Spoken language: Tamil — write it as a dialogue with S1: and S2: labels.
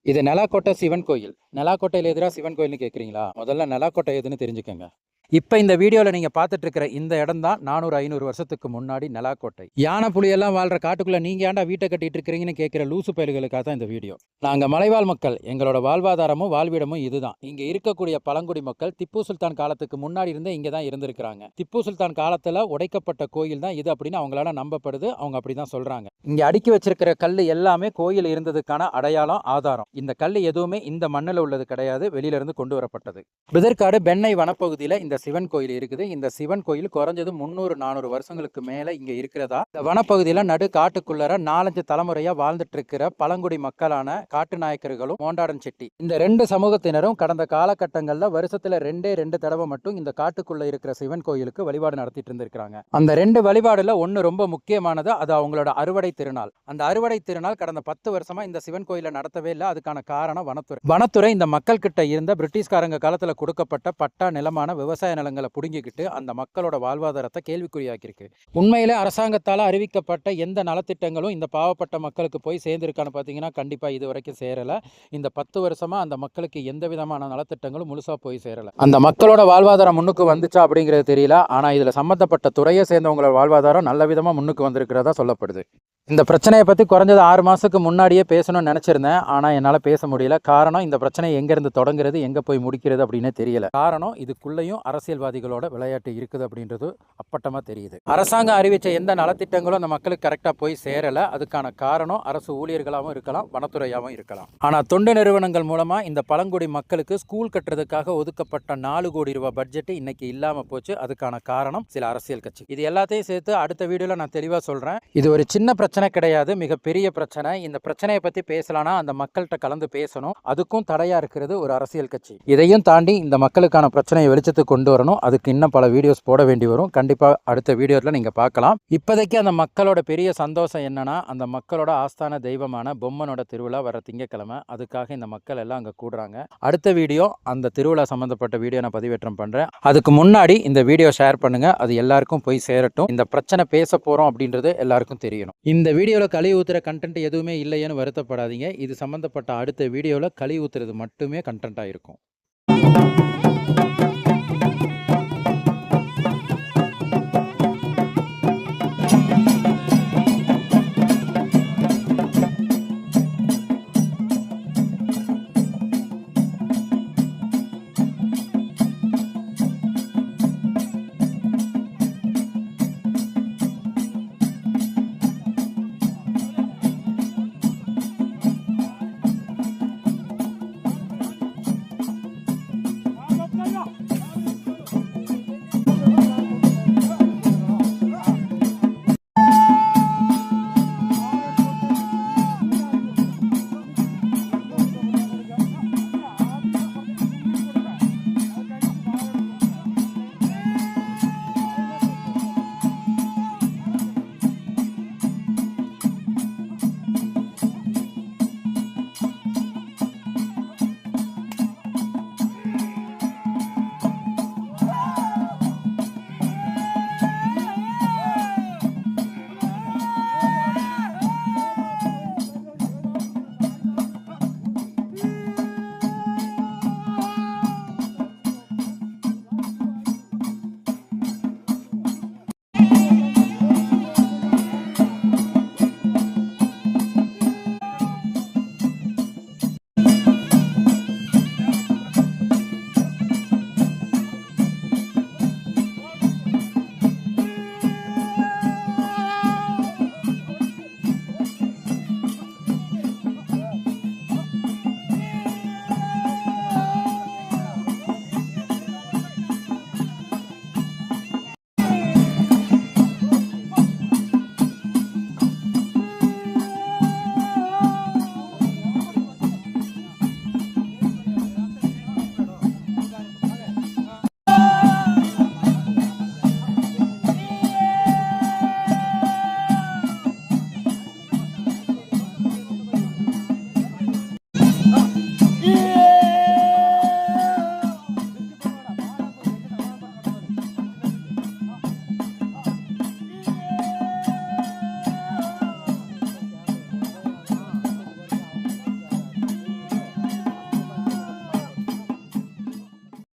S1: இது நெலாக்கோட்டை சிவன் கோயில். நெலாக்கோட்டையில எதிரா சிவன் கோயில்னு கேட்குறீங்களா? முதல்ல நெலாக்கோட்டை எதுன்னு தெரிஞ்சுக்கங்க. இப்போ இந்த வீடியோவில் நீங்கள் பார்த்துட்டு இருக்கிற இந்த இடம் தான் 400-500 வருஷத்துக்கு முன்னாடி நெலாக்கோட்டை. யானை புலியெல்லாம் வாழ்ற காட்டுக்குள்ளே நீங்கள் ஏன்டா வீட்டை கட்டிட்டு இருக்கிறீங்கன்னு கேட்குற லூசு பயல்களுக்காக தான் இந்த வீடியோ. நாங்கள் மலைவாழ் மக்கள், எங்களோட வாழ்வாதாரமும் வாழ்விடமும் இதுதான். இங்கே இருக்கக்கூடிய பழங்குடி மக்கள் திப்பு சுல்தான் காலத்துக்கு முன்னாடி இருந்தே இங்கே தான் இருந்திருக்கிறாங்க. திப்பு சுல்தான் காலத்தில் உடைக்கப்பட்ட கோயில் தான் இது அப்படின்னு அவங்களால நம்பப்படுது. அவங்க அப்படி தான் சொல்கிறாங்க. இங்கே அடுக்கி வச்சிருக்கிற கல் எல்லாமே கோயில் இருந்ததுக்கான அடையாளம், ஆதாரம். இந்த கல் எதுவுமே இந்த மண்ணில் உள்ளது கிடையாது, வெளியிலிருந்து கொண்டு வரப்பட்டது. பிதற்காடு பெண்ணை வனப்பகுதியில் இந்த சிவன் கோயில் இருக்குது. இந்த சிவன் கோயில் குறைஞ்சது 300-400 வருஷங்களுக்கு மேல இங்க இருக்கிறதா. இந்த வனப்பகுதியில நடு காட்டுக்குள்ளர 4-5 தலைமுறையா வாழ்ந்துட்டு இருக்கிற பழங்குடி மக்களான காட்டு நாயக்கர்களும் மோண்டாடன் செட்டி, இந்த 2 சமூகத்தினரும் கடந்த காலகட்டங்கள்ல வருஷத்துல 2 தடவை மட்டும் இந்த காட்டுக்குள்ள இருக்கிற சிவன் கோயிலுக்கு வழிபாடு நடத்திட்டு இருந்திருக்காங்க. அந்த 2 வழிபாடுல ஒன்னு ரொம்ப முக்கியமானது, அது அவங்களோட அறுவடை திருநாள். அந்த அறுவடை திருநாள் கடந்த 10 வருஷமா இந்த சிவன் கோயில நடத்தவே இல்லை. அதுக்கான காரணம் வனத்துறை இந்த மக்கள் கிட்ட இருந்த பிரிட்டிஷ்காரங்க காலத்துல கொடுக்கப்பட்ட பட்டா நிலமான விவசாய நிலங்களை புடுங்கிக்கிட்டு அந்த மக்களோட வாழ்வாதாரத்தை கேள்விக்குறியாக்கிருக்கு. உண்மையிலே அரசாங்கத்தால் அறிவிக்கப்பட்ட எந்த நலத்திட்டங்களும் இந்த பாவப்பட்ட மக்களுக்கு போய் சேர்ந்திருக்கான்னு பார்த்தீங்கன்னா கண்டிப்பாக இது வரைக்கும் சேரலை. இந்த 10 வருஷமா அந்த மக்களுக்கு எந்த விதமான நலத்திட்டங்களும் முழுசாக போய் சேரலை. அந்த மக்களோட வாழ்வாதாரம் முன்னுக்கு வந்துச்சா அப்படிங்கிறது தெரியல. ஆனால் இதில் சம்மந்தப்பட்ட துறையை சேர்ந்தவங்களோட வாழ்வாதாரம் நல்ல விதமாக முன்னுக்கு வந்திருக்கிறதா சொல்லப்படுது. இந்த பிரச்சனையை பற்றி குறைஞ்சது 6 மாதத்துக்கு முன்னாடியே பேசணும்னு நினச்சிருந்தேன். ஆனால் என்னால் பேச முடியல. காரணம், இந்த பிரச்சனை எங்கேருந்து தொடங்குறது எங்கே போய் முடிக்கிறது அப்படின்னு தெரியல. காரணம், இதுக்குள்ளேயும் அரசியல்வாதிகளோட விளையாட்டு இருக்குது அப்படின்றது அப்பட்டமாக தெரியுது. அரசாங்கம் அறிவித்த எந்த நலத்திட்டங்களும் அந்த மக்களுக்கு கரெக்டாக போய் சேரலை. அதுக்கான காரணம் அரசு ஊழியர்களாகவும் இருக்கலாம், வனத்துறையாகவும் இருக்கலாம். ஆனால் தொண்டு நிறுவனங்கள் மூலமாக இந்த பழங்குடி மக்களுக்கு ஸ்கூல் கட்டுறதுக்காக ஒதுக்கப்பட்ட 4 கோடி ரூபாய் பட்ஜெட் இன்னைக்கு இல்லாமல் போச்சு. அதுக்கான காரணம் சில அரசியல் கட்சி. இது எல்லாத்தையும் சேர்த்து அடுத்த வீடியோவில் நான் தெளிவாக சொல்கிறேன். இது ஒரு சின்ன பிரச்சனை கிடையாது, மிகப்பெரிய பிரச்சனை. இந்த பிரச்சனையை பற்றி பேசலாம்னா அந்த மக்கள்கிட்ட கலந்து பேசணும். அதுக்கும் தடையா இருக்கிறது ஒரு அரசியல் கட்சி. இதையும் தாண்டி இந்த மக்களுக்கான பிரச்சனையை வெளிச்சத்துக்கு கொண்டு வரணும். அதுக்கு இன்னும் பல வீடியோஸ் போட வேண்டி வரும். கண்டிப்பாக அடுத்த வீடியோவில் நீங்கள் பார்க்கலாம். இப்போதைக்கு அந்த மக்களோட பெரிய சந்தோஷம் என்னன்னா, அந்த மக்களோட ஆஸ்தான தெய்வமான பொம்மனோட திருவிழா வர திங்கக்கிழமை. அதுக்காக இந்த மக்கள் எல்லாம் அங்கே கூடுறாங்க. அடுத்த வீடியோ அந்த திருவிழா சம்மந்தப்பட்ட வீடியோ நான் பதிவேற்றம் பண்ணுறேன். அதுக்கு முன்னாடி இந்த வீடியோ ஷேர் பண்ணுங்கள், அது எல்லாருக்கும் போய் சேரட்டும். இந்த பிரச்சனை பேச போகிறோம் அப்படின்றது எல்லாருக்கும் தெரியணும். இந்த வீடியோவில் கழி ஊற்றுற கண்டென்ட் எதுவுமே இல்லைன்னு வருத்தப்படாதீங்க. இது சம்மந்தப்பட்ட அடுத்த வீடியோவில் கழி ஊற்றுறது மட்டுமே கண்டென்ட்டாக இருக்கும்.